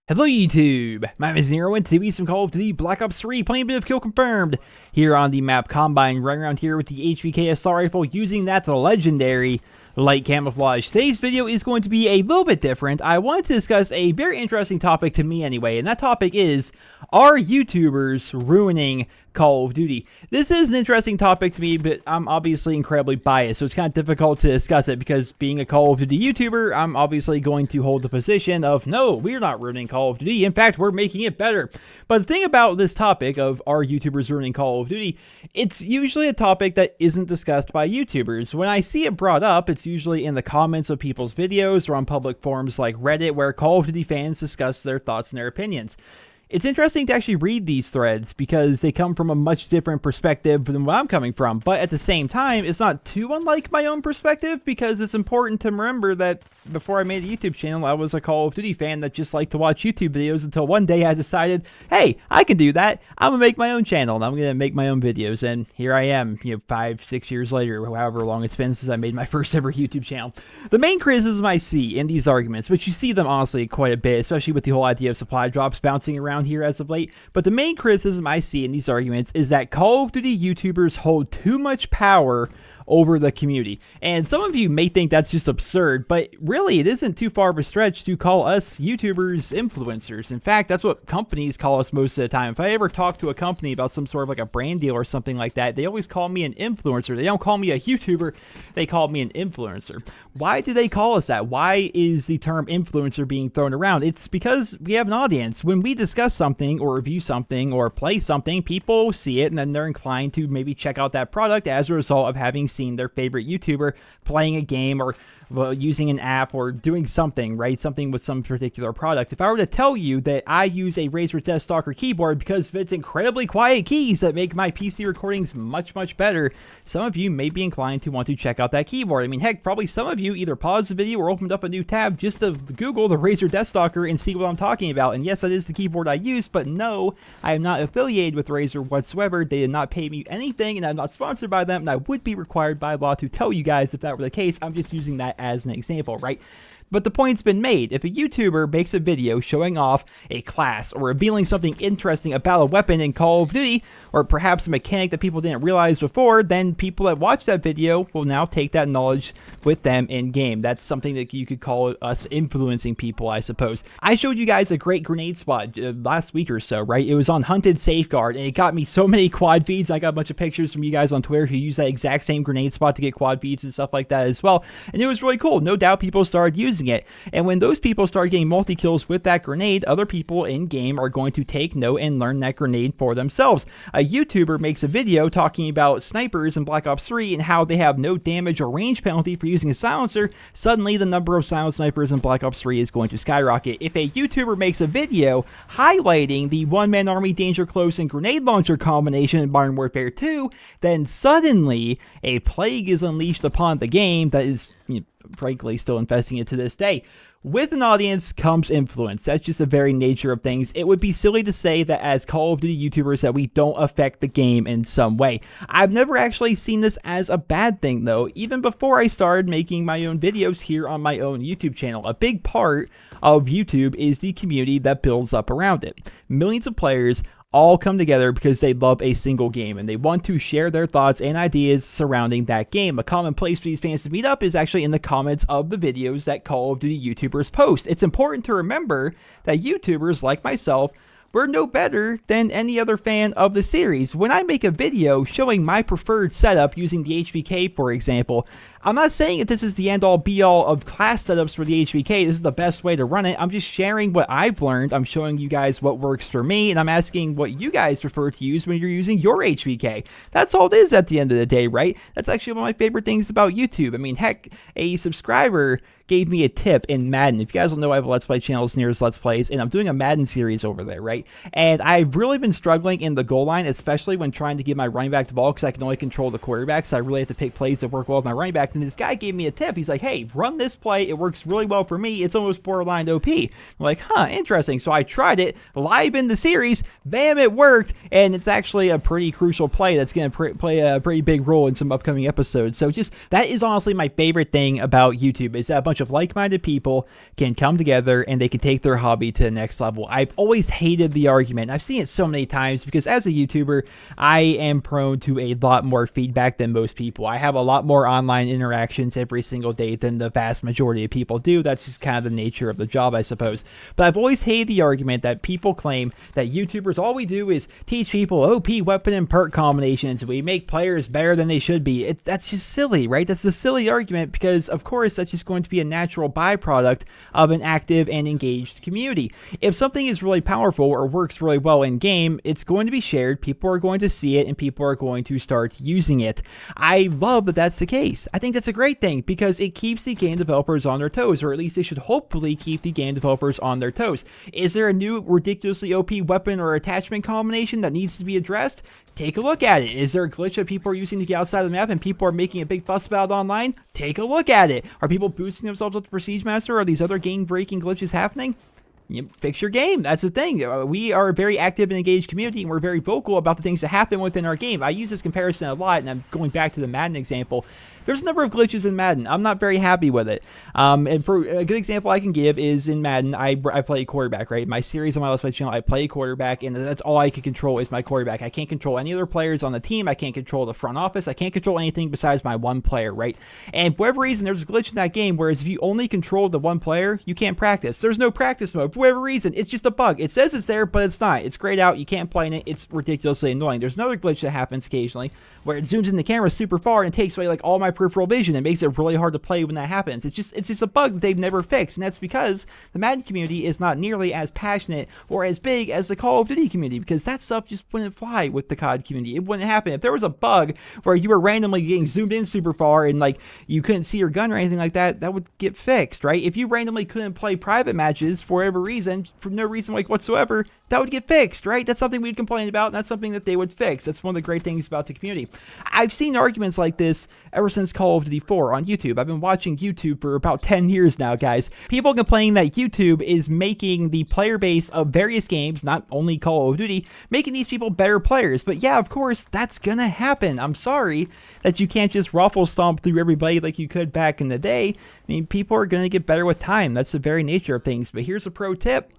Hello YouTube, my name is Nero and today we some Call of Duty Black Ops 3 playing a bit of Kill Confirmed here on the map Combine, running around here with the HVK assault rifle using that legendary light camouflage. Today's video is going to be a little bit different. I wanted to discuss a very interesting topic to me anyway, and that topic is, are YouTubers ruining Call of Duty? This is an interesting topic to me, but I'm obviously incredibly biased, so it's kind of difficult to discuss it because being a Call of Duty YouTuber, I'm obviously going to hold the position of, no, we're not ruining Call of Duty. In fact, we're making it better. But the thing about this topic of, are YouTubers ruining Call of Duty, it's usually a topic that isn't discussed by YouTubers. When I see it brought up, it's usually in the comments of people's videos or on public forums like Reddit, where Call of Duty fans discuss their thoughts and their opinions. It's interesting to actually read these threads because they come from a much different perspective than where I'm coming from, but at the same time, it's not too unlike my own perspective because it's important to remember that before I made a YouTube channel, I was a Call of Duty fan that just liked to watch YouTube videos until one day I decided, hey, I can do that. I'm gonna make my own channel and I'm gonna make my own videos, and here I am, 5-6 years later, however long it's been since I made my first ever YouTube channel. The main criticism I see in these arguments, which you see them honestly quite a bit, especially with the whole idea of supply drops bouncing around here as of late, but the main criticism I see in these arguments is that Call of Duty YouTubers hold too much power over the community. And some of you may think that's just absurd, but really it isn't too far of a stretch to call us YouTubers influencers. In fact, that's what companies call us most of the time. If I ever talk to a company about some sort of like a brand deal or something like that, they always call me an influencer. They don't call me a YouTuber, they call me an influencer. Why do they call us that? Why is the term influencer being thrown around? It's because we have an audience. When we discuss something or review something or play something, people see it and then they're inclined to maybe check out that product as a result of having seen their favorite YouTuber playing a game or using an app or doing something, right? Something with some particular product. If I were to tell you that I use a Razer Deathstalker keyboard because of its incredibly quiet keys that make my PC recordings much, much better, some of you may be inclined to want to check out that keyboard. I mean, heck, probably some of you either paused the video or opened up a new tab just to Google the Razer Deathstalker and see what I'm talking about. And yes, that is the keyboard I use, but no, I am not affiliated with Razer whatsoever. They did not pay me anything, and I'm not sponsored by them, and I would be required by law to tell you guys if that were the case. I'm just using that as an example, right? But the point's been made. If a YouTuber makes a video showing off a class or revealing something interesting about a weapon in Call of Duty, or perhaps a mechanic that people didn't realize before, then people that watch that video will now take that knowledge with them in game. That's something that you could call us influencing people, I suppose. I showed you guys a great grenade spot last week or so, right? It was on Hunted Safeguard, and it got me so many quad feeds. I got a bunch of pictures from you guys on Twitter who use that exact same grenade spot to get quad feeds and stuff like that as well. And it was really cool. No doubt people started using it. And when those people start getting multi-kills with that grenade, other people in-game are going to take note and learn that grenade for themselves. A YouTuber makes a video talking about snipers in Black Ops 3 and how they have no damage or range penalty for using a silencer. Suddenly, the number of silent snipers in Black Ops 3 is going to skyrocket. If a YouTuber makes a video highlighting the one-man army danger close and grenade launcher combination in Modern Warfare 2, then suddenly a plague is unleashed upon the game that is, frankly, still infesting it to this day. With an audience comes influence. That's just the very nature of things. It would be silly to say that as Call of Duty YouTubers that we don't affect the game in some way. I've never actually seen this as a bad thing though, even before I started making my own videos here on my own YouTube channel. A big part of YouTube is the community that builds up around it. Millions of players all come together because they love a single game and they want to share their thoughts and ideas surrounding that game. A common place for these fans to meet up is actually in the comments of the videos that Call of Duty YouTubers post. It's important to remember that YouTubers like myself, we're no better than any other fan of the series. When I make a video showing my preferred setup using the HVK, for example, I'm not saying that this is the end-all be-all of class setups for the HVK. This is the best way to run it. I'm just sharing what I've learned. I'm showing you guys what works for me, and I'm asking what you guys prefer to use when you're using your HVK. That's all it is at the end of the day, right? That's actually one of my favorite things about YouTube. I mean, heck, a subscriber gave me a tip in Madden. If you guys don't know, I have a Let's Play channel, Nero's Let's Plays, and I'm doing a Madden series over there, right? And I've really been struggling in the goal line, especially when trying to give my running back the ball, because I can only control the quarterback, so I really have to pick plays that work well with my running back. effect. And this guy gave me a tip. He's like, hey, run this play. It works really well for me. It's almost borderline OP. I'm like, huh, interesting. So I tried it live in the series. Bam, it worked. And it's actually a pretty crucial play that's going to play a pretty big role in some upcoming episodes. So just that is honestly my favorite thing about YouTube, is that a bunch of like-minded people can come together and they can take their hobby to the next level. I've always hated the argument. I've seen it so many times because as a YouTuber, I am prone to a lot more feedback than most people. I have a lot more online interactions every single day than the vast majority of people do. That's just kind of the nature of the job, I suppose. But I've always hated the argument that people claim that YouTubers, all we do is teach people OP weapon and perk combinations. We make players better than they should be. That's just silly, right? That's a silly argument because, of course, that's just going to be a natural byproduct of an active and engaged community. If something is really powerful or works really well in game, it's going to be shared, people are going to see it, and people are going to start using it. I love that that's the case. I think that's a great thing because it keeps the game developers on their toes, or at least they should hopefully keep the game developers on their toes. Is there a new ridiculously OP weapon or attachment combination that needs to be addressed? Take a look at it. Is there a glitch that people are using to get outside of the map and people are making a big fuss about it online? Take a look at it. Are people boosting themselves up to Prestige Master? Are these other game-breaking glitches happening? You fix your game. That's the thing. We are a very active and engaged community, and we're very vocal about the things that happen within our game. I use this comparison a lot, and I'm going back to the Madden example. There's a number of glitches in Madden. I'm not very happy with it. And for a good example I can give is in Madden, I play quarterback, right? My series on my Let's Play channel, I play quarterback, and that's all I can control is my quarterback. I can't control any other players on the team. I can't control the front office. I can't control anything besides my one player, right? And for whatever reason, there's a glitch in that game, whereas if you only control the one player, you can't practice. There's no practice mode. For whatever reason, it's just a bug. It says it's there, but it's not. It's grayed out. You can't play in it. It's ridiculously annoying. There's another glitch that happens occasionally where it zooms in the camera super far and it takes away like all my peripheral vision and makes it really hard to play when that happens. It's just a bug that they've never fixed, and that's because the Madden community is not nearly as passionate or as big as the Call of Duty community, because that stuff just wouldn't fly with the COD community. It wouldn't happen. If there was a bug where you were randomly getting zoomed in super far and like you couldn't see your gun or anything like that, that would get fixed, right? If you randomly couldn't play private matches for whatever reason, for no reason like whatsoever, that would get fixed, right? That's something we'd complain about, and that's something that they would fix. That's one of the great things about the community. I've seen arguments like this ever since Call of Duty 4 on YouTube. I've been watching YouTube for about 10 years now, guys. People complaining that YouTube is making the player base of various games, not only Call of Duty, making these people better players. But yeah, of course, that's gonna happen. I'm sorry that you can't just ruffle stomp through everybody like you could back in the day. I mean, people are gonna get better with time. That's the very nature of things. But here's a pro tip.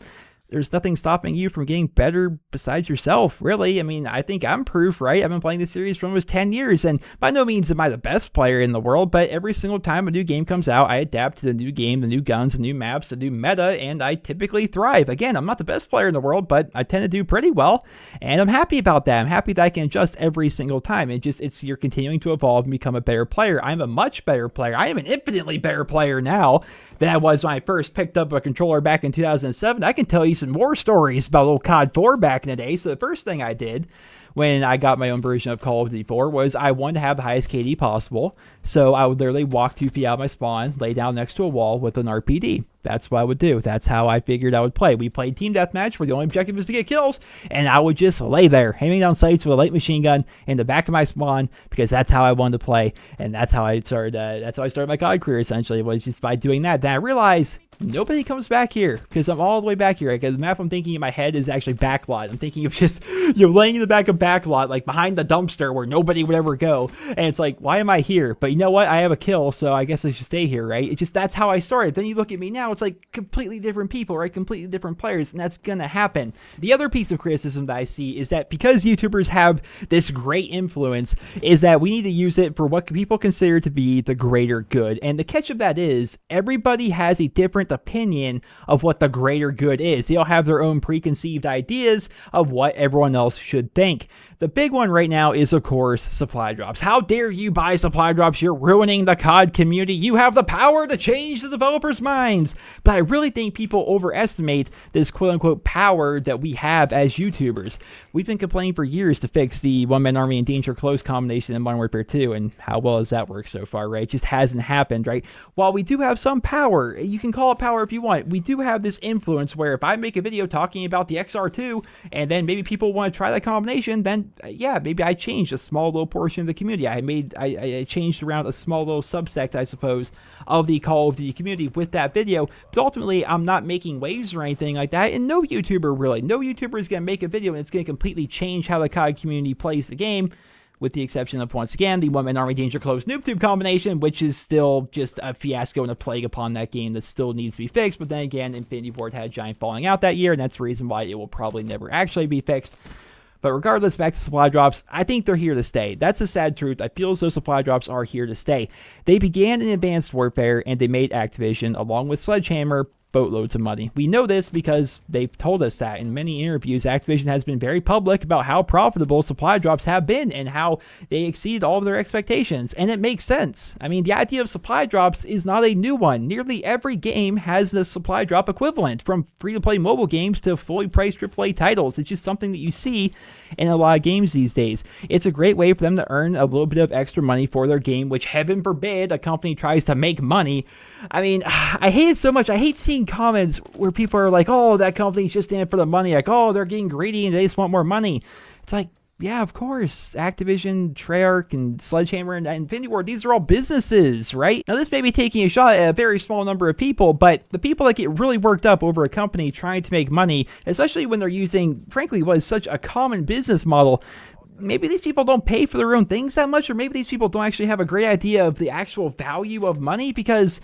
There's nothing stopping you from getting better besides yourself, really. I mean, I think I'm proof, right? I've been playing this series for almost 10 years, and by no means am I the best player in the world, but every single time a new game comes out, I adapt to the new game, the new guns, the new maps, the new meta, and I typically thrive. Again, I'm not the best player in the world, but I tend to do pretty well, and I'm happy about that. I'm happy that I can adjust every single time. It's you're continuing to evolve and become a better player. I'm a much better player. I am an infinitely better player now than I was when I first picked up a controller back in 2007. I can tell you some more stories about old COD 4 back in the day. So the first thing I did when I got my own version of Call of Duty 4 was I wanted to have the highest KD possible. So I would literally walk 2 feet out of my spawn, lay down next to a wall with an RPD. That's what I would do. That's how I figured I would play. We played team deathmatch where the only objective was to get kills, and I would just lay there, aiming down sights with a light machine gun in the back of my spawn, because that's how I wanted to play, and that's how I started. That's how I started my COD career. Essentially, was just by doing that. Then I realized nobody comes back here because I'm all the way back here. Like, the map I'm thinking in my head is actually backlot. I'm thinking of just laying in the back of backlot, like behind the dumpster where nobody would ever go. And it's like, why am I here? But you know what? I have a kill, so I guess I should stay here, right? It's just that's how I started. Then you look at me now, it's like completely different people, right? Completely different players, and that's gonna happen. The other piece of criticism that I see is that because YouTubers have this great influence, is that we need to use it for what people consider to be the greater good. And the catch of that is everybody has a different opinion of what the greater good is. They all have their own preconceived ideas of what everyone else should think. The big one right now is, of course, supply drops. How dare you buy supply drops? You're ruining the COD community. You have the power to change the developers' minds. But I really think people overestimate this quote-unquote power that we have as YouTubers. We've been complaining for years to fix the one-man army and danger close combination in Modern Warfare 2, and how well has that worked so far, right? It just hasn't happened, right? While we do have some power, you can call it power if you want. We do have this influence where if I make a video talking about the XR2 and then maybe people want to try that combination, then yeah, maybe I changed a small little portion of the community. I changed around a small little subsect, I suppose, of the Call of Duty community with that video. But ultimately, I'm not making waves or anything like that, and no YouTuber is going to make a video and it's going to completely change how the COD community plays the game, with the exception of, once again, the One-Man Army Danger Close NoobTube combination, which is still just a fiasco and a plague upon that game that still needs to be fixed. But then again, Infinity Ward had a giant falling out that year, and that's the reason why it will probably never actually be fixed. But regardless, back to supply drops, I think they're here to stay. That's the sad truth. I feel as though supply drops are here to stay. They began in Advanced Warfare, and they made Activision, along with Sledgehammer, boatloads of money. We know this because they've told us that in many interviews. Activision has been very public about how profitable supply drops have been and how they exceed all of their expectations, and it makes sense. I mean, the idea of supply drops is not a new one. Nearly every game has the supply drop equivalent, from free-to-play mobile games to fully priced AAA titles. It's just something that you see in a lot of games these days. It's a great way for them to earn a little bit of extra money for their game, which, heaven forbid, a company tries to make money. I mean, I hate it so much. I hate seeing comments where people are like, oh, that company's just in it for the money, like, oh, they're getting greedy and they just want more money. It's like, yeah, of course, Activision, Treyarch, and Sledgehammer, and Infinity Ward, these are all businesses, right? Now, this may be taking a shot at a very small number of people, but the people that get really worked up over a company trying to make money, especially when they're using, frankly, what is such a common business model, maybe these people don't pay for their own things that much, or maybe these people don't actually have a great idea of the actual value of money, because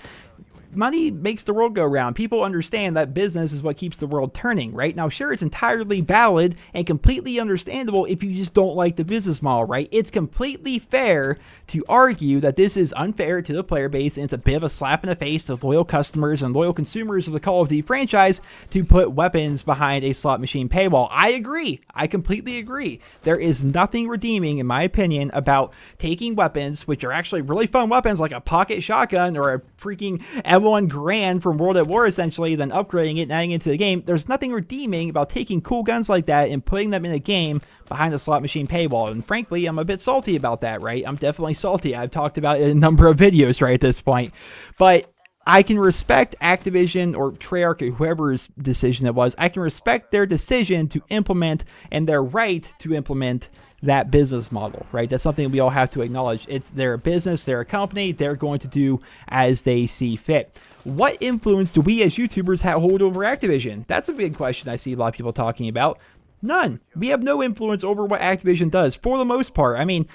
money makes the world go round. People understand that business is what keeps the world turning, right? Now, sure, it's entirely valid and completely understandable if you just don't like the business model, right? It's completely fair to argue that this is unfair to the player base, and it's a bit of a slap in the face to loyal customers and loyal consumers of the Call of Duty franchise to put weapons behind a slot machine paywall. I agree. I completely agree. There is nothing redeeming, in my opinion, about taking weapons, which are actually really fun weapons, like a pocket shotgun or a freaking M1 Grand from World at War, essentially, then upgrading it and adding it to the game. There's nothing redeeming about taking cool guns like that and putting them in a game behind a slot machine paywall. And frankly, I'm a bit salty about that, right? I'm definitely salty. I've talked about it in a number of videos right at this point. But I can respect Activision or Treyarch or whoever's decision it was. I can respect their decision to implement and their right to implement that business model, right? That's something we all have to acknowledge. It's their business, they're a company, they're going to do as they see fit. What influence do we as YouTubers hold over Activision? That's a big question I see a lot of people talking about. None. We have no influence over what Activision does, for the most part. I mean,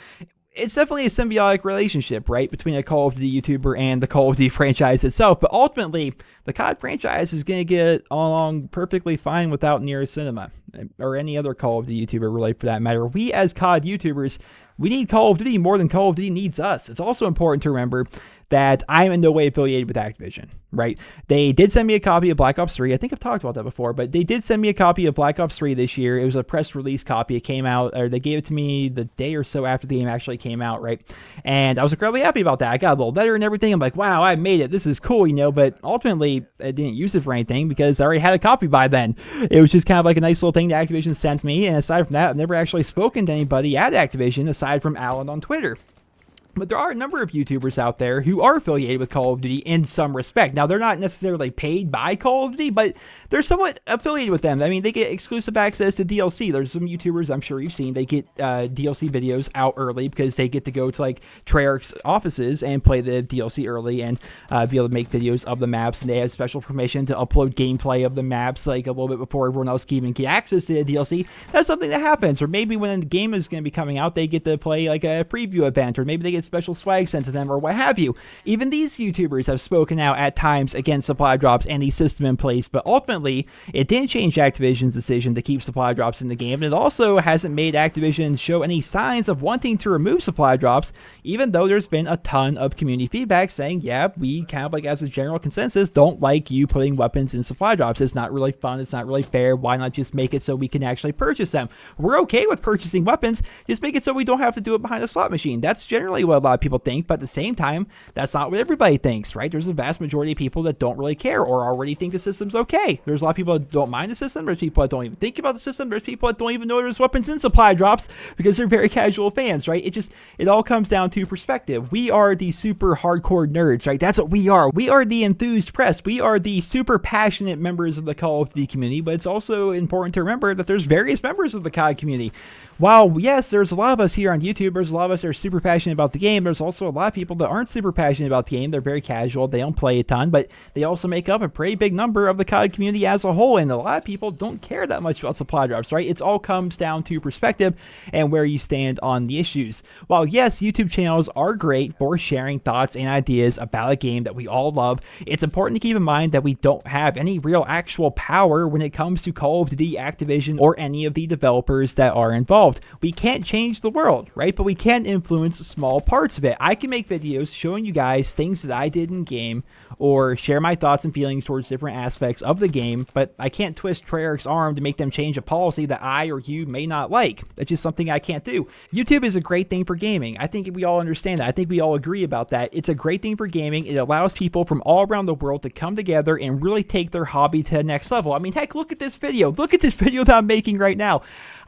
it's definitely a symbiotic relationship, right, between a Call of Duty YouTuber and the Call of Duty franchise itself. But ultimately, the COD franchise is going to get along perfectly fine without NerosCinema or any other Call of Duty YouTuber, really, for that matter. We, as COD YouTubers, we need Call of Duty more than Call of Duty needs us. It's also important to remember that I'm in no way affiliated with Activision, right? They did send me a copy of Black Ops 3. I think I've talked about that before, but they did send me a copy of Black Ops 3 this year. It was a press release copy. It came out, or they gave it to me the day or so after the game actually came out, right? And I was incredibly happy about that. I got a little letter and everything. I'm like, wow, I made it. This is cool, you know, but ultimately I didn't use it for anything because I already had a copy by then. It was just kind of like a nice little thing that Activision sent me. And aside from that, I've never actually spoken to anybody at Activision aside from Alan on Twitter. But there are a number of YouTubers out there who are affiliated with Call of Duty in some respect. Now, they're not necessarily paid by Call of Duty, but they're somewhat affiliated with them. I mean, they get exclusive access to DLC. There's some YouTubers I'm sure you've seen. They get DLC videos out early because they get to go to, like, Treyarch's offices and play the DLC early and be able to make videos of the maps. And they have special permission to upload gameplay of the maps, like, a little bit before everyone else can even get access to the DLC. That's something that happens. Or maybe when the game is going to be coming out, they get to play, like, a preview event. Or maybe they get special swag sent to them or what have you. Even these YouTubers have spoken out at times against supply drops and the system in place, but ultimately it didn't change Activision's decision to keep supply drops in the game, and it also hasn't made Activision show any signs of wanting to remove supply drops, even though there's been a ton of community feedback saying, yeah, we kind of, like, as a general consensus, don't like you putting weapons in supply drops. It's not really fun. It's not really fair. Why not just make it so we can actually purchase them? We're okay with purchasing weapons. Just make it so we don't have to do it behind a slot machine. That's generally what what a lot of people think, but at the same time, that's not what everybody thinks, right? There's a vast majority of people that don't really care or already think the system's okay. There's a lot of people that don't mind the system. There's people that don't even think about the system. There's people that don't even know there's weapons in supply drops because they're very casual fans, right? It all comes down to perspective. We are the super hardcore nerds, right? That's what we are. We are the enthused press. We are the super passionate members of the Call of Duty community, but it's also important to remember that there's various members of the COD community. While, yes, there's a lot of us here on YouTube, there's a lot of us that are super passionate about the game, there's also a lot of people that aren't super passionate about the game. They're very casual, they don't play a ton, but they also make up a pretty big number of the COD community as a whole, and a lot of people don't care that much about supply drops, right? It all comes down to perspective and where you stand on the issues. While, yes, YouTube channels are great for sharing thoughts and ideas about a game that we all love, it's important to keep in mind that we don't have any real actual power when it comes to Call of Duty, Activision, or any of the developers that are involved. We can't change the world, right? But we can influence small parts of it. I can make videos showing you guys things that I did in game or share my thoughts and feelings towards different aspects of the game, but I can't twist Treyarch's arm to make them change a policy that I or you may not like. That's just something I can't do. YouTube is a great thing for gaming. I think we all understand that. I think we all agree about that. It's a great thing for gaming. It allows people from all around the world to come together and really take their hobby to the next level. I mean, heck, look at this video. Look at this video that I'm making right now.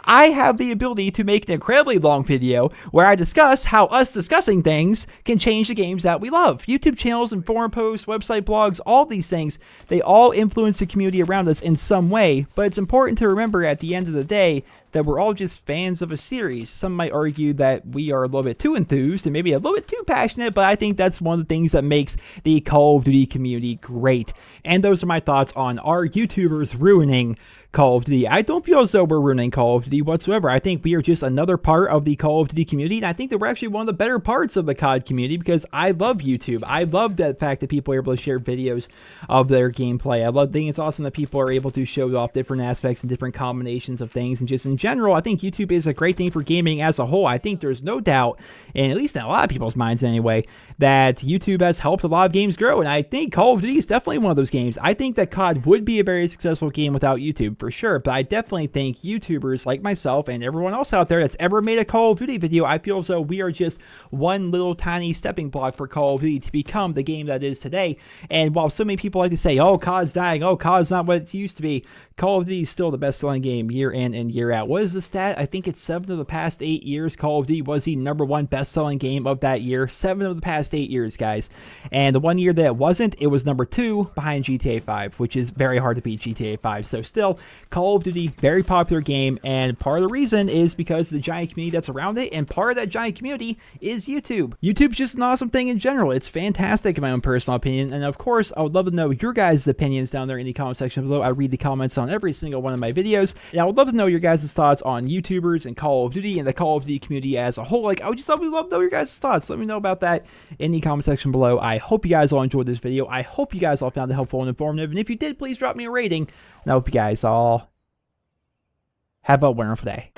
I have the ability to make an incredibly long video where I discuss how us discussing things can change the games that we love. YouTube channels and forum posts, website blogs, all these things, they all influence the community around us in some way, but it's important to remember at the end of the day that we're all just fans of a series. Some might argue that we are a little bit too enthused and maybe a little bit too passionate, but I think that's one of the things that makes the Call of Duty community great. And those are my thoughts on our YouTubers ruining Call of Duty. I don't feel as though we're ruining Call of Duty whatsoever. I think we are just another part of the Call of Duty community, and I think that we're actually one of the better parts of the COD community because I love YouTube. I love the fact that people are able to share videos of their gameplay. I think it's awesome that people are able to show off different aspects and different combinations of things, and just in general, I think YouTube is a great thing for gaming as a whole. I think there's no doubt, and at least in a lot of people's minds anyway, that YouTube has helped a lot of games grow, and I think Call of Duty is definitely one of those games. I think that COD would be a very successful game without YouTube, for sure, but I definitely think YouTubers like myself and everyone else out there that's ever made a Call of Duty video, I feel as though we are just one little tiny stepping block for Call of Duty to become the game that it is today. And while so many people like to say, oh, COD's dying, oh, COD's not what it used to be, Call of Duty is still the best-selling game year in and year out. What is the stat? I think it's 7 of the past 8 years, Call of Duty was the #1 best-selling game of that year. 7 of the past 8 years, guys. And the one year that it wasn't, it was #2 behind GTA 5, which is very hard to beat GTA 5. So still, Call of Duty, very popular game, and part of the reason is because of the giant community that's around it, and part of that giant community is YouTube. YouTube's just an awesome thing in general. It's fantastic in my own personal opinion, and of course, I would love to know your guys' opinions down there in the comment section below. I read the comments on every single one of my videos, and I would love to know your guys' thoughts on YouTubers and Call of Duty and the Call of Duty community as a whole. Like, I would just love to know your guys' thoughts. Let me know about that in the comment section below. I hope you guys all enjoyed this video. I hope you guys all found it helpful and informative, and if you did, please drop me a rating, and I hope you guys all have a wonderful day.